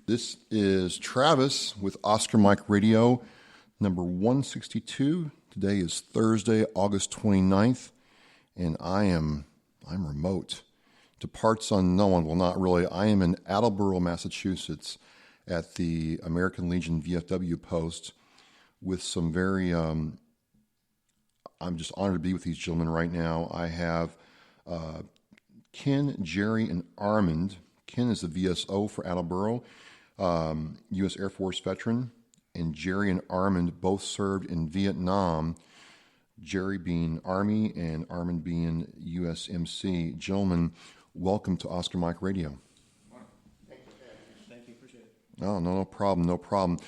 This is Travis with Oscar Mike Radio, number 162. Today is Thursday, August 29th, and I'm remote. To parts unknown, well, not really. I am in Attleboro, Massachusetts, at the American Legion VFW post with some very, I'm just honored to be with these gentlemen right now. I have Ken, Jerry, and Armand. Ken is the VSO for Attleboro, U.S. Air Force veteran, and Jerry and Armand both served in Vietnam, Jerry being Army and Armand being USMC. Gentlemen, welcome to Oscar Mike Radio. Thank you, appreciate it. Oh, no problem.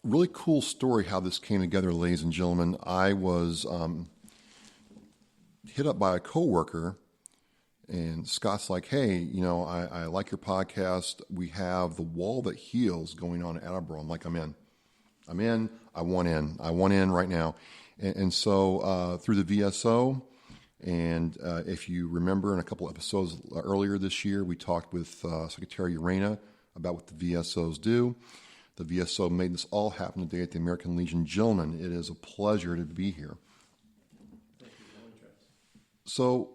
Really cool story how this came together, ladies and gentlemen. I was hit up by a coworker, and Scott's like, hey, I like your podcast. We have The Wall That Heals going on at Attleboro. I'm like, I'm in. I want in right now. And so through the VSO, and if you remember in a couple episodes earlier this year, we talked with Secretary Urena about what the VSOs do. The VSO made this all happen today at the American Legion. Gentlemen, it is a pleasure to be here. Thank you, Travis. So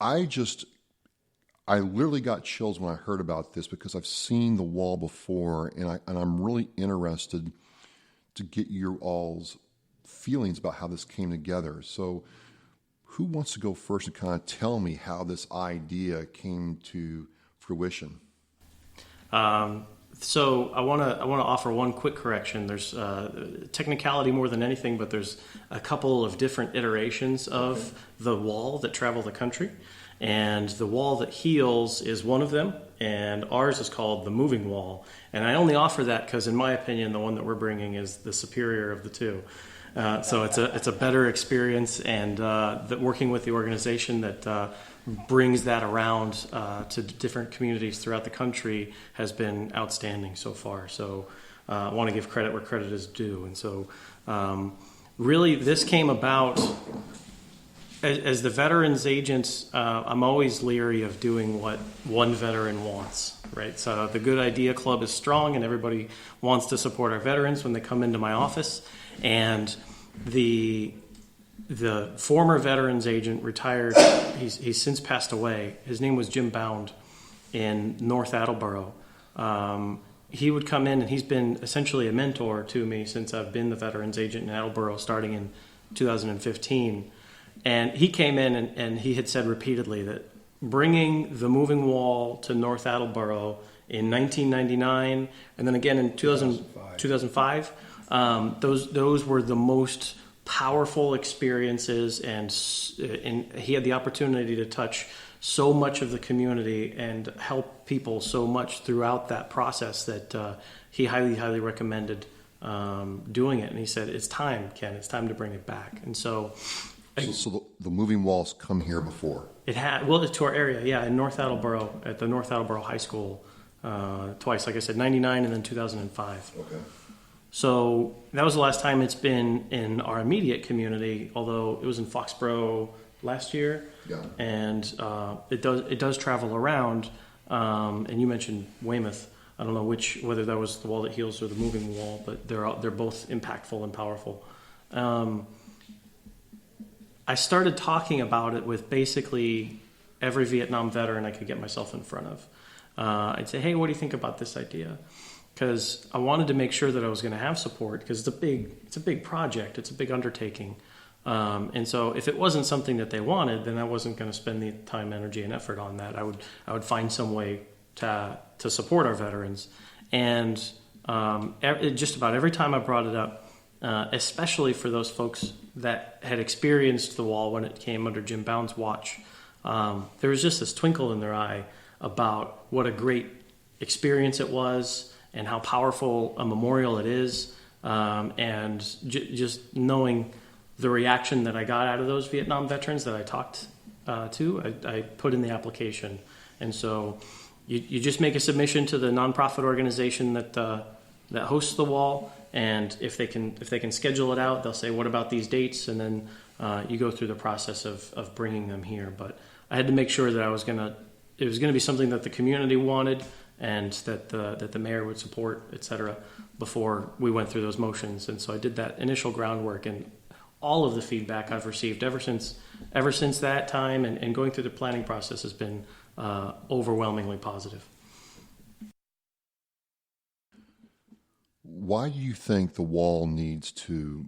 I literally got chills when I heard about this because I've seen The Wall before, and I'm really interested to get your all's feelings about how this came together. So who wants to go first and kind of tell me how this idea came to fruition? So I want to offer one quick correction. There's technicality more than anything, but there's a couple of different iterations of The Wall that travel the country. And The Wall That Heals is one of them, and ours is called The Moving Wall. And I only offer that because, in my opinion, the one that we're bringing is the superior of the two. So it's a better experience, and that working with the organization that brings that around to different communities throughout the country has been outstanding so far. So I want to give credit where credit is due. And so really this came about as the veterans agents. I'm always leery of doing what one veteran wants, right? So the Good Idea Club is strong, and everybody wants to support our veterans when they come into my office. And the former veterans agent retired. He's since passed away. His name was Jim Bound in North Attleboro. He would come in, and he's been essentially a mentor to me since I've been the veterans agent in Attleboro starting in 2015. And he came in and he had said repeatedly that bringing the moving wall to North Attleboro in 1999 and then again in 2005, those were the most powerful experiences, and he had the opportunity to touch so much of the community and help people so much throughout that process that he highly recommended doing it. And he said, it's time, Ken, it's time to bring it back. And so the moving walls come here before? It had, well, to our area, yeah, in North Attleboro, at the North Attleboro High School, twice, like I said, 99 and then 2005. Okay. So that was the last time it's been in our immediate community, although it was in Foxborough last year. Yeah. And it does travel around. And you mentioned Weymouth. I don't know whether that was The Wall That Heals or the Moving Wall, but they're both impactful and powerful. I started talking about it with basically every Vietnam veteran I could get myself in front of. I'd say, hey, what do you think about this idea? Because I wanted to make sure that I was going to have support, because it's a big project, it's a big undertaking. And so if it wasn't something that they wanted, then I wasn't going to spend the time, energy, and effort on that. I would find some way to support our veterans. And just about every time I brought it up, especially for those folks that had experienced the wall when it came under Jim Bound's watch, there was just this twinkle in their eye about what a great experience it was and how powerful a memorial it is, and just knowing the reaction that I got out of those Vietnam veterans that I talked to, I put in the application. And so you just make a submission to the nonprofit organization that hosts the wall, and if they can schedule it out, they'll say, what about these dates? And then you go through the process of bringing them here. But I had to make sure that it was going to be something that the community wanted, and that the mayor would support, et cetera, before we went through those motions. And so I did that initial groundwork, and all of the feedback I've received ever since that time and going through the planning process has been overwhelmingly positive. Why do you think the wall needs to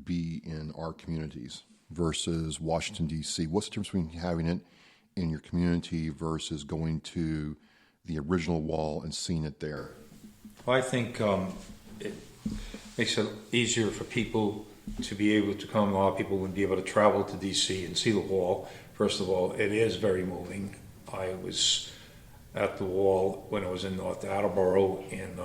be in our communities versus Washington, D.C.? What's the difference between having it in your community versus going to the original wall and seeing it there? Well, I think it makes it easier for people to be able to come. A lot of people would be able to travel to D.C. and see the wall. First of all, it is very moving. I was at the wall when I was in North Attleboro in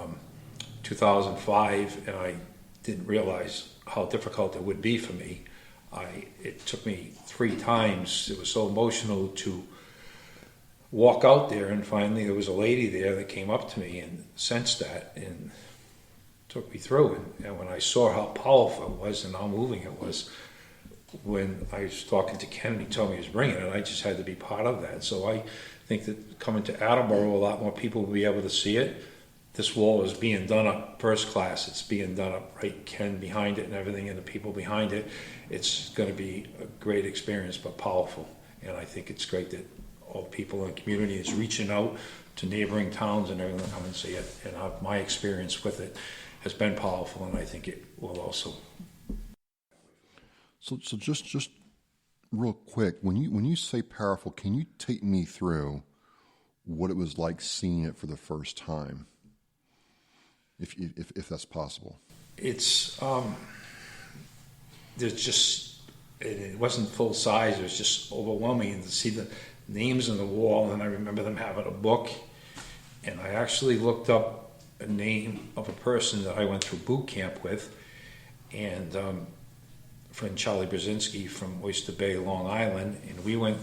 2005, and I didn't realize how difficult it would be for me. It took me 3 times. It was so emotional to walk out there, and finally there was a lady there that came up to me and sensed that and took me through. And when I saw how powerful it was and how moving it was, when I was talking to Ken, he told me he was bringing it, I just had to be part of that. So I think that coming to Attleboro, a lot more people will be able to see it. This wall is being done up first class. It's being done up right, Ken behind it and everything, and the people behind it. It's going to be a great experience, but powerful. And I think it's great that all people in the community is reaching out to neighboring towns and everything to come and see it. And my experience with it has been powerful, and I think it will also. So just real quick, when you say powerful, can you take me through what it was like seeing it for the first time, if that's possible? It's there's just it wasn't full size. It was just overwhelming, and to see the names on the wall. And I remember them having a book, and I actually looked up a name of a person that I went through boot camp with, and friend Charlie Brzezinski from Oyster Bay, Long Island, and we went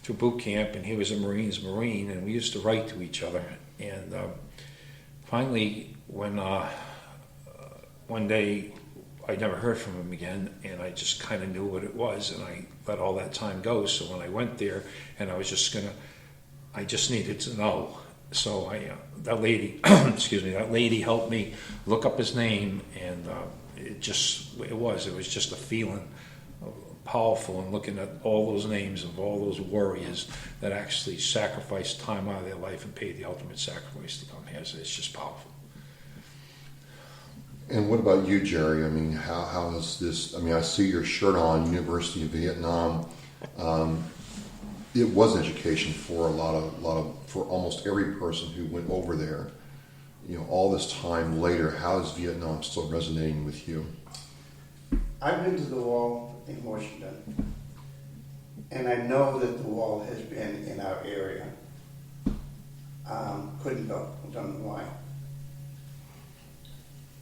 through boot camp, and he was a Marine's Marine, and we used to write to each other. And finally, when one day I never heard from him again, and I just kind of knew what it was, and I let all that time go. So when I went there, and I just needed to know. So that lady, that lady helped me look up his name, and it was just a feeling powerful, and looking at all those names of all those warriors that actually sacrificed time out of their life and paid the ultimate sacrifice to come here. So it's just powerful. And what about you, Jerry? I mean, how is this? I mean, I see your shirt on, University of Vietnam. It was education for for almost every person who went over there. You know, all this time later, how is Vietnam still resonating with you? I've been to the wall in Washington, and I know that the wall has been in our area. Couldn't go, I don't know why.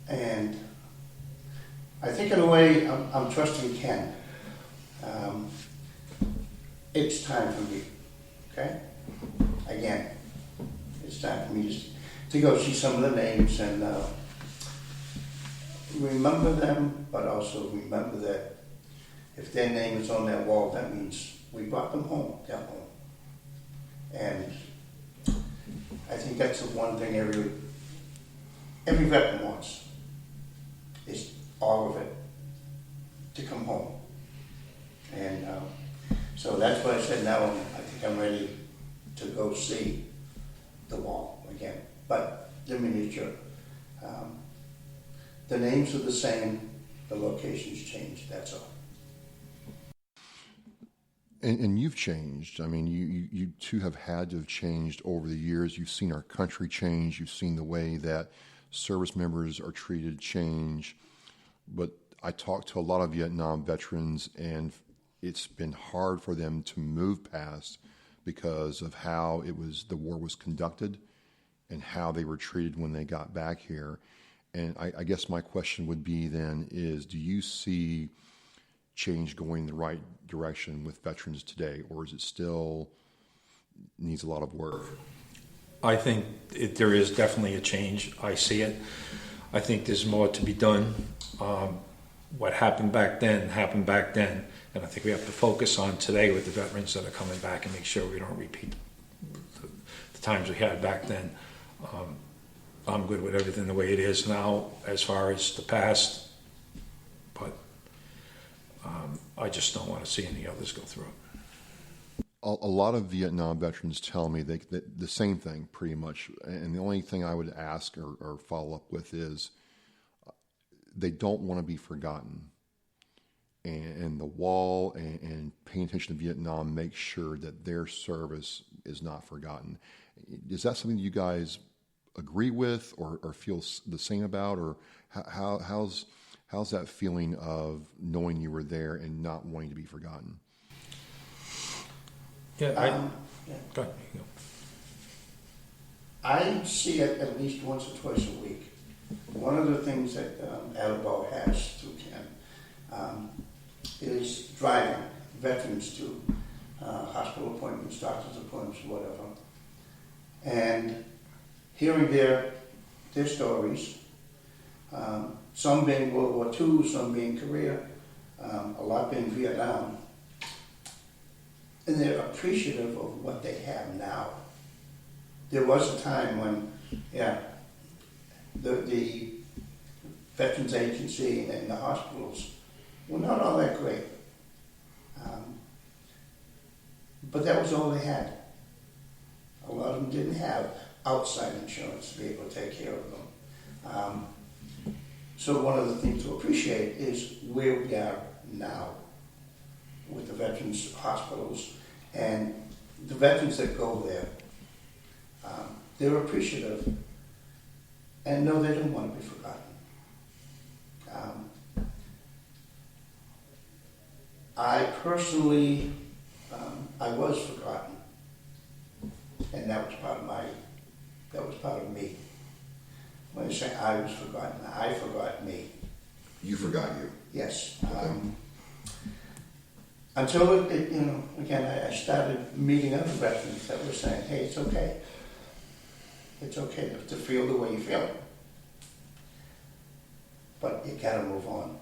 And I think in a way I'm trusting Ken. It's time for me, okay? Again, it's time for me to go see some of the names and remember them, but also remember that if their name is on that wall, that means we brought them home, they're home. And I think that's the one thing every veteran wants, is all of it to come home. And so that's why I said now I think I'm ready to go see the wall again. But the miniature, the names are the same, the locations changed, that's all. And you've changed. I mean, you too have had to have changed over the years. You've seen our country change. You've seen the way that service members are treated change. But I talked to a lot of Vietnam veterans, and it's been hard for them to move past because of how the war was conducted and how they were treated when they got back here. And I guess my question would be then is, do you see change going in the right direction with veterans today, or is it still needs a lot of work? I think there is definitely a change. I see it. I think there's more to be done. What happened back then, and I think we have to focus on today with the veterans that are coming back and make sure we don't repeat the times we had back then. I'm good with everything the way it is now as far as the past, but I just don't want to see any others go through it. A lot of Vietnam veterans tell me that the same thing pretty much. And the only thing I would ask or follow up with is they don't want to be forgotten. And the wall and paying attention to Vietnam makes sure that their service is not forgotten. Is that something you guys agree with or feel the same about? Or how's that feeling of knowing you were there and not wanting to be forgotten? Yeah, Yeah. go ahead. You go. I see it at least once or twice a week. One of the things that Attleboro has through Ken is driving veterans to hospital appointments, doctor's appointments, whatever, and hearing their stories, some being World War II, some being Korea, a lot being Vietnam, and they're appreciative of what they have now. There was a time when, the Veterans Agency and the hospitals were not all that great. But that was all they had. A lot of them didn't have outside insurance to be able to take care of them. So one of the things to appreciate is where we are now with the veterans hospitals and the veterans that go there. They're appreciative and no, they don't want to be forgotten. I personally, I was forgotten, and that was part of me. When I say I was forgotten, I forgot me. You forgot you. Yes. Okay. Until again, I started meeting other veterans that were saying, "Hey, it's okay. It's okay to feel the way you feel, but you gotta move on."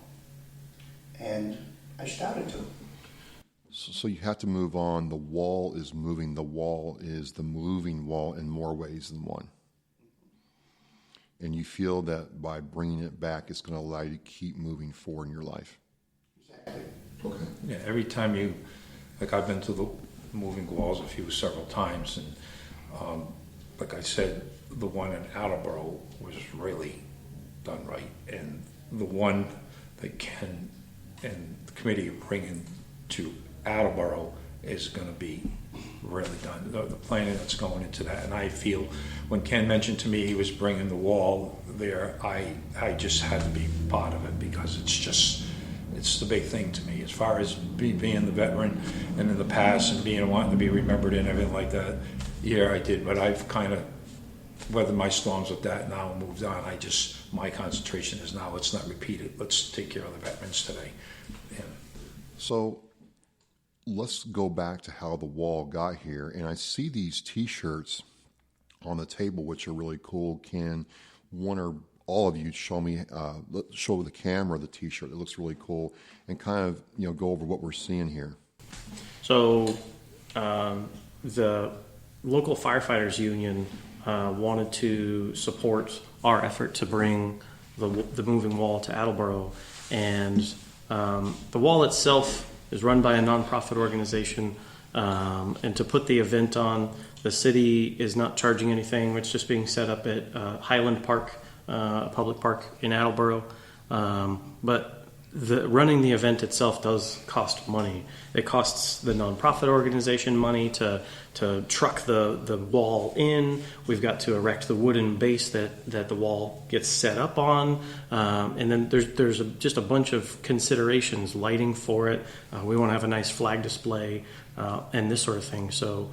And I started to. So you have to move on. The wall is moving. The wall is the moving wall in more ways than one. And you feel that by bringing it back, it's going to allow you to keep moving forward in your life. Exactly. Okay. Yeah, every time I've been to the moving walls several times, and like I said, the one in Attleboro was really done right, and the one that Ken and the committee are bringing to Attleboro is going to be really done. The planning that's going into that, and I feel when Ken mentioned to me he was bringing the wall there, I just had to be part of it because it's the big thing to me as far as being the veteran and in the past and wanting to be remembered and everything like that. Yeah, I did, but I've kind of weathered my storms with that now and moved on. My concentration is now let's not repeat it. Let's take care of the veterans today. And So let's go back to how the wall got here. And I see these T-shirts on the table, which are really cool. Can one or all of you show the camera the T-shirt? It looks really cool, and kind of go over what we're seeing here. So the local firefighters union wanted to support our effort to bring the moving wall to Attleboro, and the wall itself is run by a nonprofit organization, and to put the event on, the city is not charging anything. It's just being set up at Highland Park, a public park in Attleboro, but running the event itself does cost money. It costs the nonprofit organization money to truck the wall in. We've got to erect the wooden base that the wall gets set up on, and then there's just a bunch of considerations, lighting for it. We want to have a nice flag display and this sort of thing. So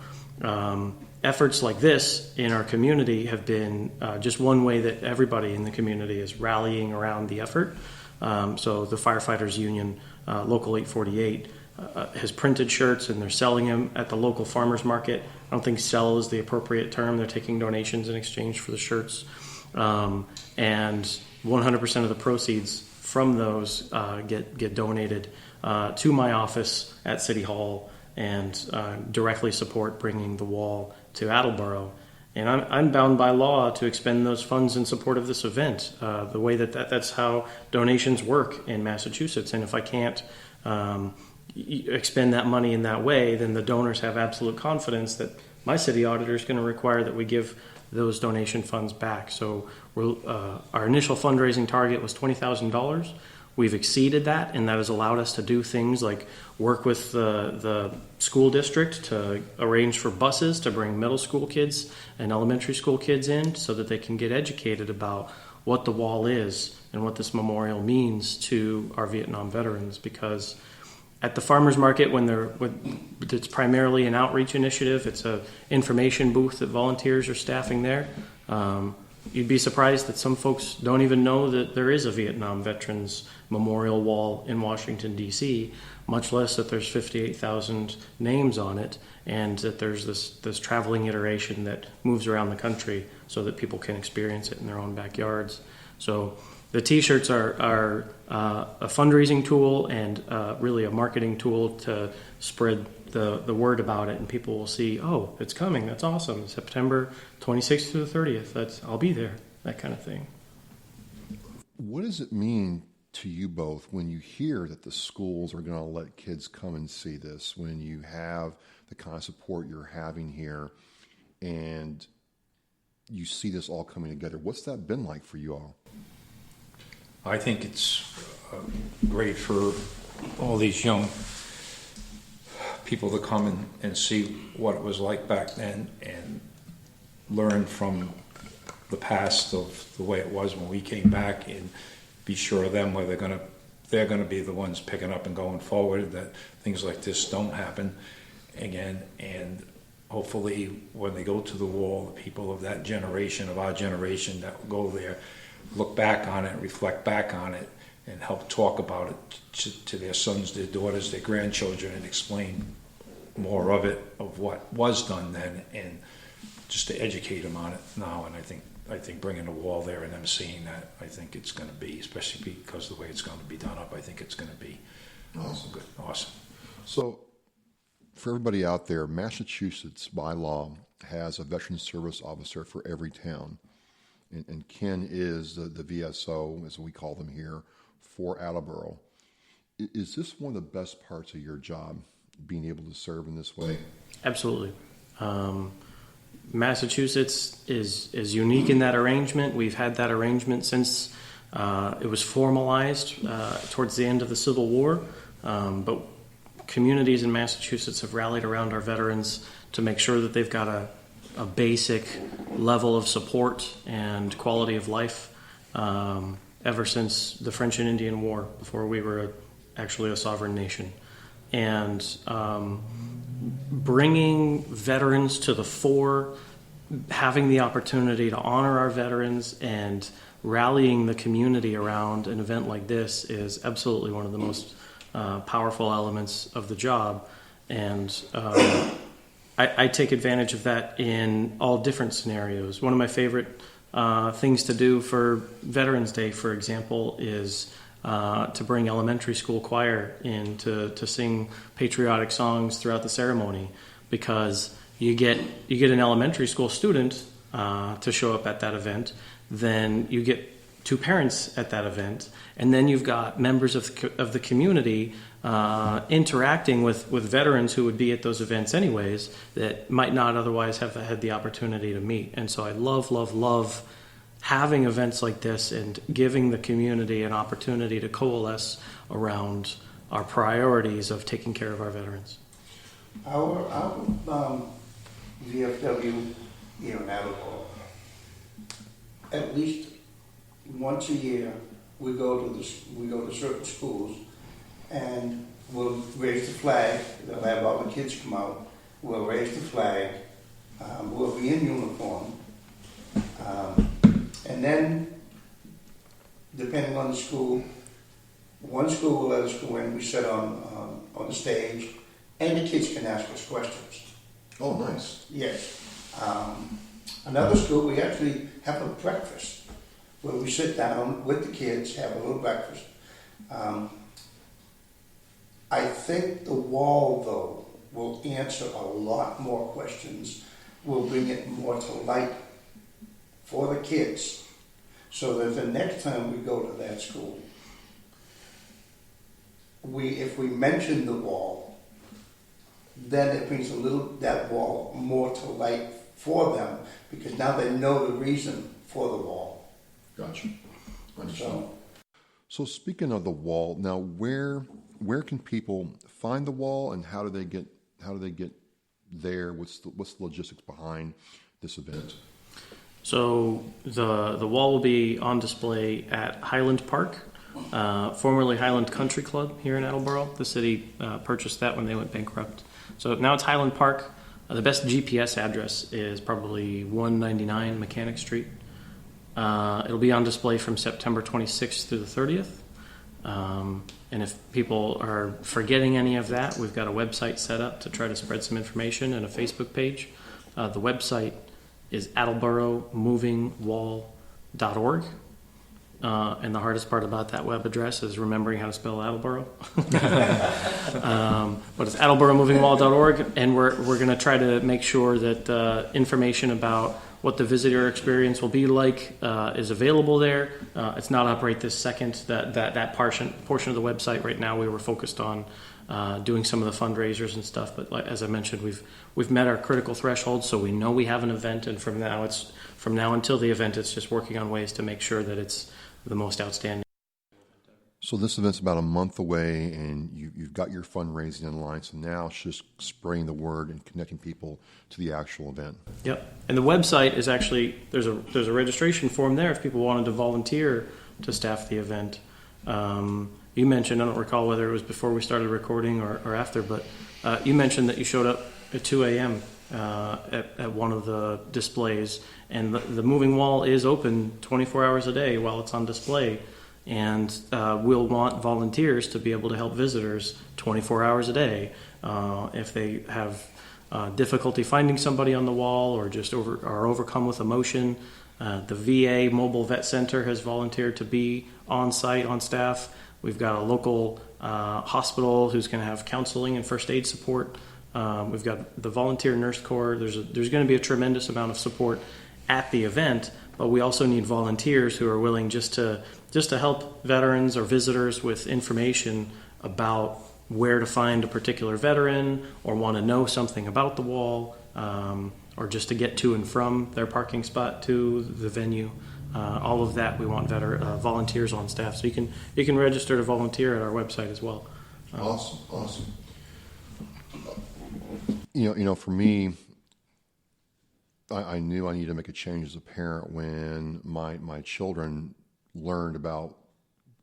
efforts like this in our community have been just one way that everybody in the community is rallying around the effort. So the Firefighters Union, Local 848, has printed shirts and they're selling them at the local farmers market. I don't think sell is the appropriate term. They're taking donations in exchange for the shirts. And 100% of the proceeds from those get donated to my office at City Hall and directly support bringing the wall to Attleboro. And I'm bound by law to expend those funds in support of this event. The way that's how donations work in Massachusetts. And if I can't expend that money in that way, then the donors have absolute confidence that my city auditor is going to require that we give those donation funds back. So our initial fundraising target was $20,000. We've exceeded that, and that has allowed us to do things like work with the school district to arrange for buses to bring middle school kids and elementary school kids in so that they can get educated about what the wall is and what this memorial means to our Vietnam veterans. Because at the farmers market, it's primarily an outreach initiative. It's an information booth that volunteers are staffing there. You'd be surprised that some folks don't even know that there is a Vietnam Veterans Memorial Wall in Washington, D.C., much less that there's 58,000 names on it, and that there's this traveling iteration that moves around the country so that people can experience it in their own backyards. So the T-shirts are a fundraising tool and really a marketing tool to spread the word about it, and people will see, oh, it's coming, that's awesome, September 26th to the 30th, I'll be there, that kind of thing. What does it mean to you both when you hear that the schools are going to let kids come and see this, when you have the kind of support you're having here and you see this all coming together? What's that been like for you all? I think it's great for all these young people to come and see what it was like back then and learn from the past of the way it was when we came back, and be sure of them where they're gonna be the ones picking up and going forward, that things like this don't happen again. And hopefully when they go to the wall, the people of that generation, of our generation that will go there, look back on it, reflect back on it, and help talk about it to their sons, their daughters, their grandchildren, and explain more of it, of what was done then, and just to educate them on it now. And I think bringing a wall there and them seeing that, I think it's going to be, especially because of the way it's going to be done up, I think it's going to be awesome. Good, awesome. So for everybody out there, Massachusetts by law has a veteran service officer for every town. And Ken is the VSO, as we call them here, for Attleboro. Is this one of the best parts of your job, being able to serve in this way? Absolutely. Massachusetts is unique in that arrangement. We've had that arrangement since it was formalized towards the end of the Civil War. But communities in Massachusetts have rallied around our veterans to make sure that they've got a basic level of support and quality of life ever since the French and Indian War, before we were actually a sovereign nation. And bringing veterans to the fore, having the opportunity to honor our veterans, and rallying the community around an event like this is absolutely one of the most powerful elements of the job. And I take advantage of that in all different scenarios. One of my favorite things to do for Veterans Day, for example, is to bring elementary school choir in to sing patriotic songs throughout the ceremony, because you get an elementary school student to show up at that event, then you get two parents at that event, and then you've got members of the community interacting with veterans who would be at those events anyways, that might not otherwise have had the opportunity to meet. And so I love having events like this and giving the community an opportunity to coalesce around our priorities of taking care of our veterans. Our VFW here in Attleboro, at least once a year, we go to certain schools, and we'll raise the flag. They'll have all the kids come out. We'll raise the flag. We'll be in uniform. And then, depending on the school, one school will let us go in. We sit on the stage, and the kids can ask us questions. Oh, nice. Yes. Another school, we actually have a breakfast where we sit down with the kids, have a little breakfast. I think the wall, though, will answer a lot more questions will bring it more to light for the kids, so that the next time we go to that school, if we mention the wall, then it brings that wall more to light for them, because now they know the reason for the wall. Gotcha. So speaking of the wall, now where can people find the wall, and how do they get there? What's the logistics behind this event? So the wall will be on display at Highland Park, formerly Highland Country Club here in Attleboro. The city purchased that when they went bankrupt. So now it's Highland Park. The best GPS address is probably 199 Mechanic Street. It'll be on display from September 26th through the 30th. And if people are forgetting any of that, we've got a website set up to try to spread some information, and a Facebook page. The website is attleboromovingwall.org. And the hardest part about that web address is remembering how to spell Attleboro. But it's attleboromovingwall.org, and we're going to try to make sure that information about what the visitor experience will be like is available there. It's not up right this second. That portion of the website right now, we were focused on doing some of the fundraisers and stuff. But as I mentioned, we've met our critical threshold, so we know we have an event, and from now until the event, it's just working on ways to make sure that it's the most outstanding. So this event's about a month away, and you've got your fundraising in line. So now it's just spreading the word and connecting people to the actual event. Yep. And the website is actually, there's a registration form there if people wanted to volunteer to staff the event. You mentioned, I don't recall whether it was before we started recording or after, but you mentioned that you showed up at 2 a.m. At one of the displays, and the moving wall is open 24 hours a day while it's on display, and we'll want volunteers to be able to help visitors 24 hours a day if they have difficulty finding somebody on the wall, or just are overcome with emotion. The VA Mobile Vet Center has volunteered to be on site, on staff. We've got a local hospital who's going to have counseling and first aid support. We've got the volunteer nurse corps. There's going to be a tremendous amount of support at the event, but we also need volunteers who are willing just to help veterans or visitors with information about where to find a particular veteran, or want to know something about the wall, or just to get to and from their parking spot to the venue. All of that, we want volunteers on staff. So you can register to volunteer at our website as well. Awesome. You know, for me, I knew I needed to make a change as a parent when my children learned about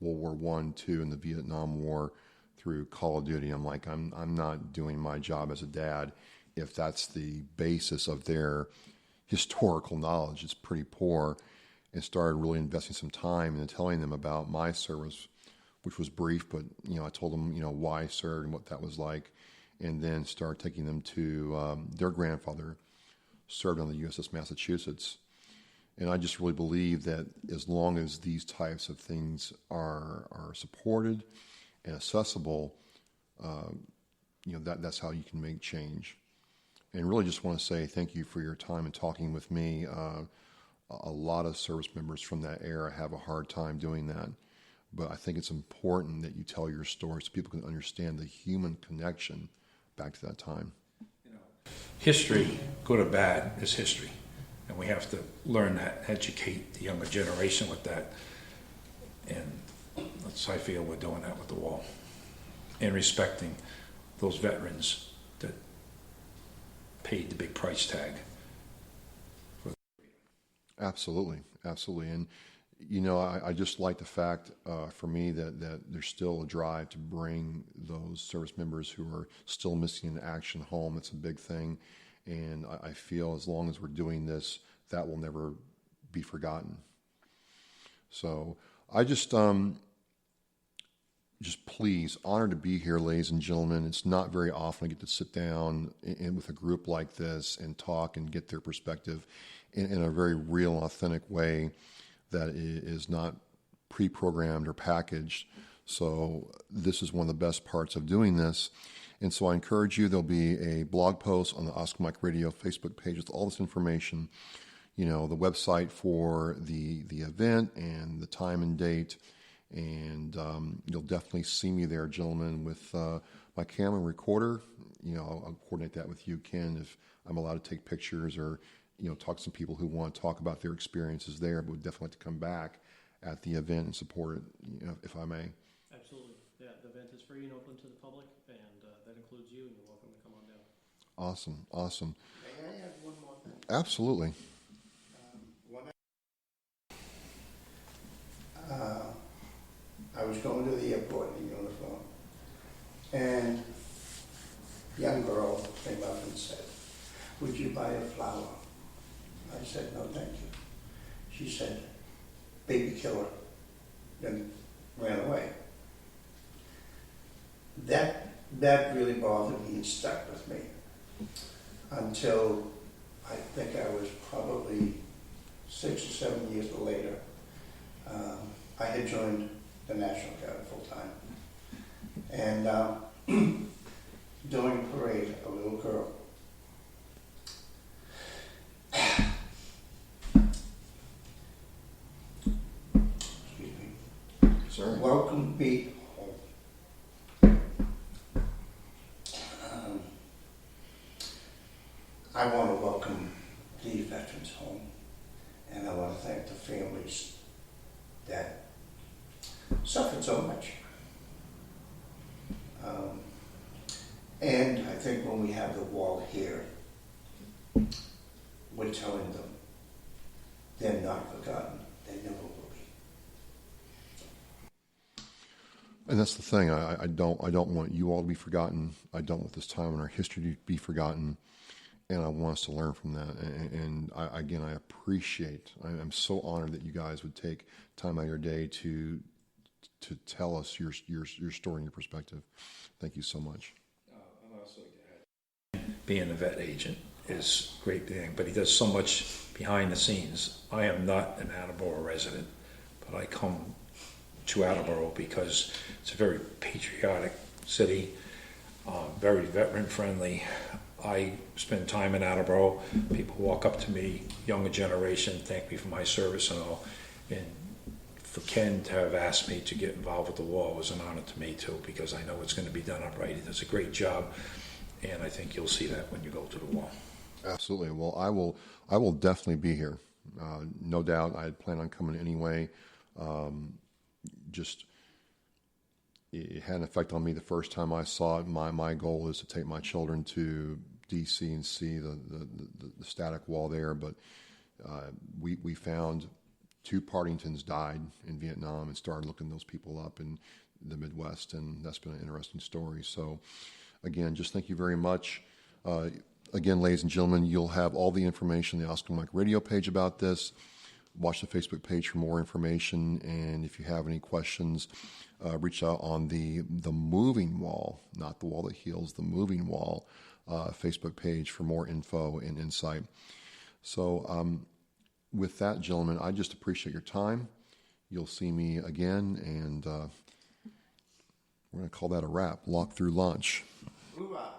World War I, II, and the Vietnam War through Call of Duty. I'm like, I'm not doing my job as a dad if that's the basis of their historical knowledge. It's pretty poor. And started really investing some time into telling them about my service, which was brief, but I told them why I served and what that was like, and then started taking them to their grandfather served on the USS Massachusetts. And I just really believe that as long as these types of things are supported and accessible, that's how you can make change. And really just want to say thank you for your time and talking with me. A lot of service members from that era have a hard time doing that. But I think it's important that you tell your story so people can understand the human connection back to that time. History, good or bad, is history. And we have to learn that, educate the younger generation with that. And I feel we're doing that with the wall. And respecting those veterans that paid the big price tag. Absolutely. And, I just like the fact for me that there's still a drive to bring those service members who are still missing in action home. It's a big thing. And I feel as long as we're doing this, that will never be forgotten. So I just please, honored to be here, ladies and gentlemen. It's not very often I get to sit down with a group like this and talk and get their perspective in a very real, authentic way that is not pre-programmed or packaged. So this is one of the best parts of doing this. And so I encourage you, there'll be a blog post on the Oscar Mike Radio Facebook page with all this information, the website for the event and the time and date. And you'll definitely see me there, gentlemen, with my camera and recorder. I'll coordinate that with you, Ken, if I'm allowed to take pictures or, talk to some people who want to talk about their experiences there, but would definitely like to come back at the event and support it, if I may. Absolutely. Yeah, the event is free and open to the public, and that includes you, and you're welcome to come on down. Awesome. May I add one more thing? Absolutely. I was going to the airport in uniform, and a young girl came up and said, "Would you buy a flower?" I said, "No, thank you." She said, "Baby killer," then ran away. That really bothered me and stuck with me until I think I was probably 6 or 7 years later. I had joined the National Guard full time, and during a parade, a little girl welcomed me home. I want to welcome the veterans home, and I want to thank the families that suffered so much. And I think when we have the wall here, we're telling them they're not forgotten. They never will be. And that's the thing. I don't want you all to be forgotten. I don't want this time in our history to be forgotten. And I want us to learn from that. And I appreciate. I'm so honored that you guys would take time out of your day to tell us your story and your perspective. Thank you so much. I'm also being a vet agent is a great thing, but he does so much behind the scenes. I am not an Attleboro resident, but I come to Attleboro because it's a very patriotic city, very veteran friendly. I spend time in Attleboro. People walk up to me, younger generation, thank me for my service and all. And for Ken to have asked me to get involved with the wall was an honor to me too, because I know it's going to be done upright. He does a great job, and I think you'll see that when you go to the wall. Absolutely. Well, I will definitely be here. No doubt. I had planned on coming anyway. Just it had an effect on me the first time I saw it. My goal is to take my children to D.C. and see the static wall there. But we found 2 Partingtons died in Vietnam and started looking those people up in the Midwest, and that's been an interesting story. So, again, just thank you very much. Again, ladies and gentlemen, you'll have all the information on the Oscar Mike Radio page about this. Watch the Facebook page for more information, and if you have any questions, reach out on the moving wall, not the wall that heals, the moving wall Facebook page for more info and insight. So with that, gentlemen, I just appreciate your time. You'll see me again, and we're going to call that a wrap. Lock through lunch. Hoorah!